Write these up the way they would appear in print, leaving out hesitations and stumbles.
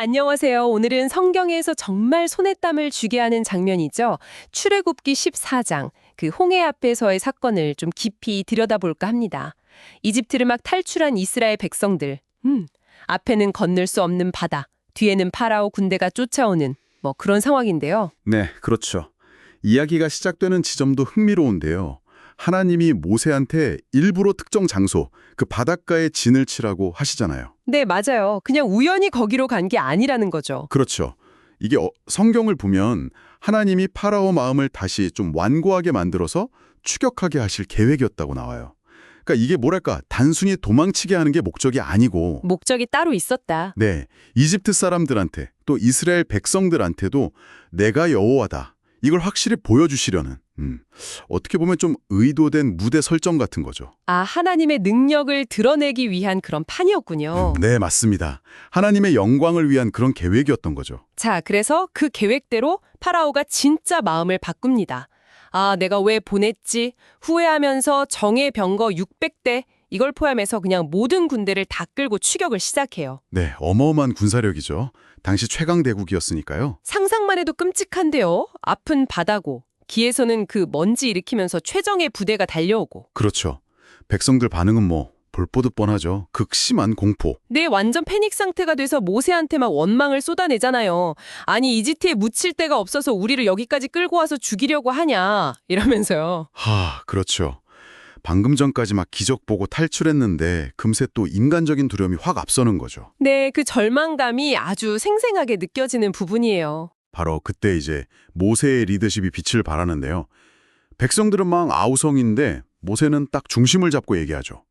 안녕하세요. 오늘은 성경에서 정말 손에 땀을 쥐게 하는 장면이죠. 출애굽기 14장, 그 홍해 앞에서의 사건을 좀 깊이 들여다볼까 합니다. 이집트를 막 탈출한 이스라엘 백성들. 앞에는 건널 수 없는 바다, 뒤에는 파라오 군대가 쫓아오는 그런 상황인데요. 네, 그렇죠. 이야기가 시작되는 지점도 흥미로운데요. 하나님이 모세한테 일부러 특정 장소, 그 바닷가에 진을 치라고 하시잖아요. 네, 맞아요. 그냥 우연히 거기로 간 게 아니라는 거죠. 그렇죠. 이게 성경을 보면 하나님이 파라오 마음을 다시 좀 완고하게 만들어서 추격하게 하실 계획이었다고 나와요. 그러니까 이게 뭐랄까, 단순히 도망치게 하는 게 목적이 아니고 목적이 따로 있었다. 네, 이집트 사람들한테 또 이스라엘 백성들한테도 내가 여호와다. 이걸 확실히 보여주시려는 어떻게 보면 좀 의도된 무대 설정 같은 거죠. 아, 하나님의 능력을 드러내기 위한 그런 판이었군요. 네, 맞습니다. 하나님의 영광을 위한 그런 계획이었던 거죠. 자, 그래서 그 계획대로 파라오가 진짜 마음을 바꿉니다. 아, 내가 왜 보냈지? 후회하면서 정예 병거 600대 이걸 포함해서 그냥 모든 군대를 다 끌고 추격을 시작해요. 네, 어마어마한 군사력이죠. 당시 최강 대국이었으니까요. 상상만 해도 끔찍한데요. 앞은 바다고 기에서는 그 먼지 일으키면서 최정예 부대가 달려오고. 그렇죠. 백성들 반응은 볼 보듯 뻔하죠. 극심한 공포. 네, 완전 패닉 상태가 돼서 모세한테 막 원망을 쏟아내잖아요. 아니, 이집트에 묻힐 데가 없어서 우리를 여기까지 끌고 와서 죽이려고 하냐 이러면서요. 그렇죠. 방금 전까지 막 기적 보고 탈출했는데 금세 또 인간적인 두려움이 확 앞서는 거죠. 네, 그 절망감이 아주 생생하게 느껴지는 부분이에요. 바로 그때 이제 모세의 리더십이 빛을 발하는데요. 백성들은 막 아우성인데 모세는 딱 중심을 잡고 얘기하죠.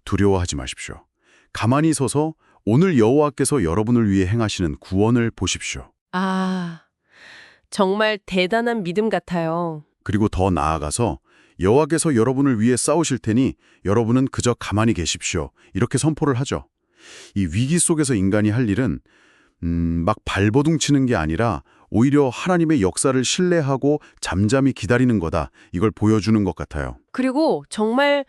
두려워하지 마십시오. 가만히 서서 오늘 여호와께서 여러분을 위해 행하시는 구원을 보십시오. 아, 정말 대단한 믿음 같아요. 그리고 더 나아가서 여호와께서 여러분을 위해 싸우실 테니 여러분은 그저 가만히 계십시오. 이렇게 선포를 하죠. 이 위기 속에서 인간이 할 일은 막 발버둥 치는 게 아니라 오히려 하나님의 역사를 신뢰하고 잠잠히 기다리는 거다. 이걸 보여주는 것 같아요. 그리고 정말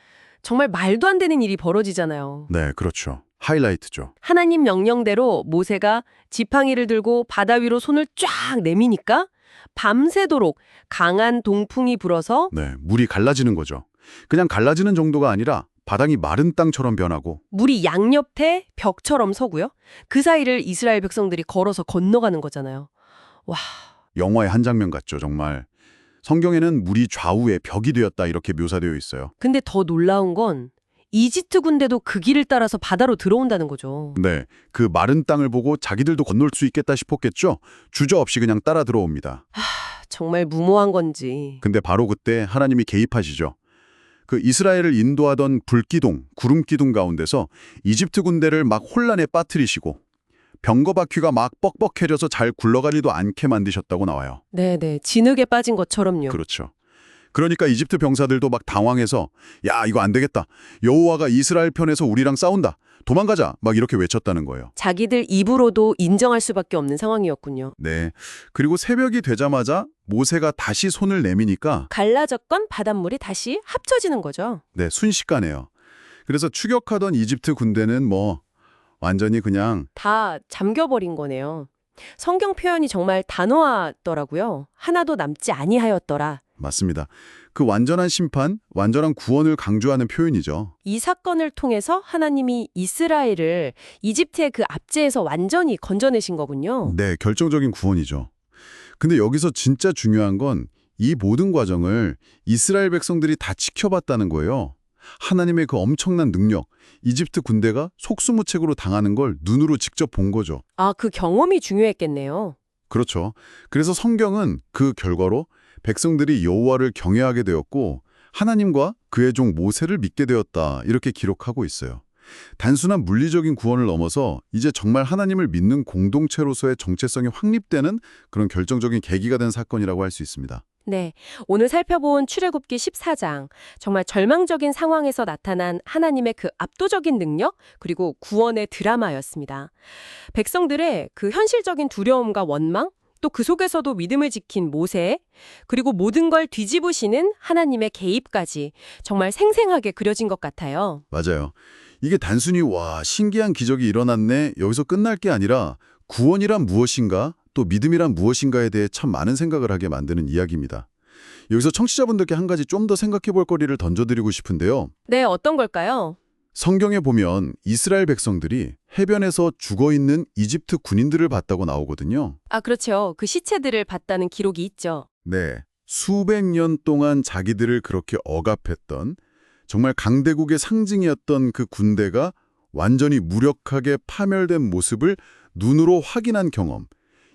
말도 안 되는 일이 벌어지잖아요. 네, 그렇죠. 하이라이트죠. 하나님 명령대로 모세가 지팡이를 들고 바다 위로 손을 쫙 내미니까 밤새도록 강한 동풍이 불어서 네, 물이 갈라지는 거죠. 그냥 갈라지는 정도가 아니라 바닥이 마른 땅처럼 변하고 물이 양옆에 벽처럼 서고요. 그 사이를 이스라엘 백성들이 걸어서 건너가는 거잖아요. 와, 영화의 한 장면 같죠, 정말. 성경에는 물이 좌우에 벽이 되었다 이렇게 묘사되어 있어요. 근데 더 놀라운 건 이집트 군대도 그 길을 따라서 바다로 들어온다는 거죠. 네, 그 마른 땅을 보고 자기들도 건널 수 있겠다 싶었겠죠? 주저없이 그냥 따라 들어옵니다. 정말 무모한 건지. 근데 바로 그때 하나님이 개입하시죠. 그 이스라엘을 인도하던 불기둥, 구름기둥 가운데서 이집트 군대를 막 혼란에 빠뜨리시고 병거 바퀴가 막 뻑뻑해져서 잘 굴러가지도 않게 만드셨다고 나와요. 네네, 진흙에 빠진 것처럼요. 그렇죠. 그러니까 이집트 병사들도 막 당황해서 야, 이거 안 되겠다. 여호와가 이스라엘 편에서 우리랑 싸운다. 도망가자. 막 이렇게 외쳤다는 거예요. 자기들 입으로도 인정할 수밖에 없는 상황이었군요. 네. 그리고 새벽이 되자마자 모세가 다시 손을 내미니까 갈라졌건 바닷물이 다시 합쳐지는 거죠. 네, 순식간에요. 그래서 추격하던 이집트 군대는 완전히 그냥 다 잠겨버린 거네요. 성경 표현이 정말 단호하더라고요. 하나도 남지 아니하였더라. 맞습니다. 그 완전한 심판, 완전한 구원을 강조하는 표현이죠. 이 사건을 통해서 하나님이 이스라엘을 이집트의 그 압제에서 완전히 건져내신 거군요. 네, 결정적인 구원이죠. 근데 여기서 진짜 중요한 건 이 모든 과정을 이스라엘 백성들이 다 지켜봤다는 거예요. 하나님의 그 엄청난 능력, 이집트 군대가 속수무책으로 당하는 걸 눈으로 직접 본 거죠. 아, 그 경험이 중요했겠네요. 그렇죠. 그래서 성경은 그 결과로 백성들이 여호와를 경외하게 되었고 하나님과 그의 종 모세를 믿게 되었다 이렇게 기록하고 있어요. 단순한 물리적인 구원을 넘어서 이제 정말 하나님을 믿는 공동체로서의 정체성이 확립되는 그런 결정적인 계기가 된 사건이라고 할 수 있습니다. 네, 오늘 살펴본 출애굽기 14장, 정말 절망적인 상황에서 나타난 하나님의 그 압도적인 능력, 그리고 구원의 드라마였습니다. 백성들의 그 현실적인 두려움과 원망, 또 그 속에서도 믿음을 지킨 모세, 그리고 모든 걸 뒤집으시는 하나님의 개입까지 정말 생생하게 그려진 것 같아요. 맞아요. 이게 단순히 와, 신기한 기적이 일어났네, 여기서 끝날 게 아니라 구원이란 무엇인가, 또 믿음이란 무엇인가에 대해 참 많은 생각을 하게 만드는 이야기입니다. 여기서 청취자분들께 한 가지 좀 더 생각해 볼 거리를 던져드리고 싶은데요. 네, 어떤 걸까요? 성경에 보면 이스라엘 백성들이 해변에서 죽어있는 이집트 군인들을 봤다고 나오거든요. 아, 그렇죠. 그 시체들을 봤다는 기록이 있죠. 네, 수백 년 동안 자기들을 그렇게 억압했던 정말 강대국의 상징이었던 그 군대가 완전히 무력하게 파멸된 모습을 눈으로 확인한 경험.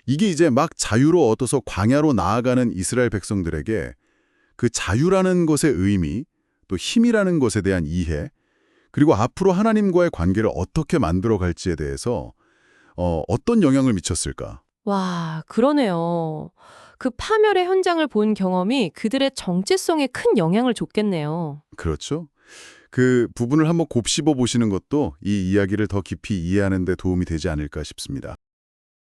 이게 이제 막 자유로 얻어서 광야로 나아가는 이스라엘 백성들에게 그 자유라는 것의 의미, 또 힘이라는 것에 대한 이해, 그리고 앞으로 하나님과의 관계를 어떻게 만들어갈지에 대해서 어떤 영향을 미쳤을까? 와, 그러네요. 그 파멸의 현장을 본 경험이 그들의 정체성에 큰 영향을 줬겠네요. 그렇죠. 그 부분을 한번 곱씹어 보시는 것도 이 이야기를 더 깊이 이해하는 데 도움이 되지 않을까 싶습니다.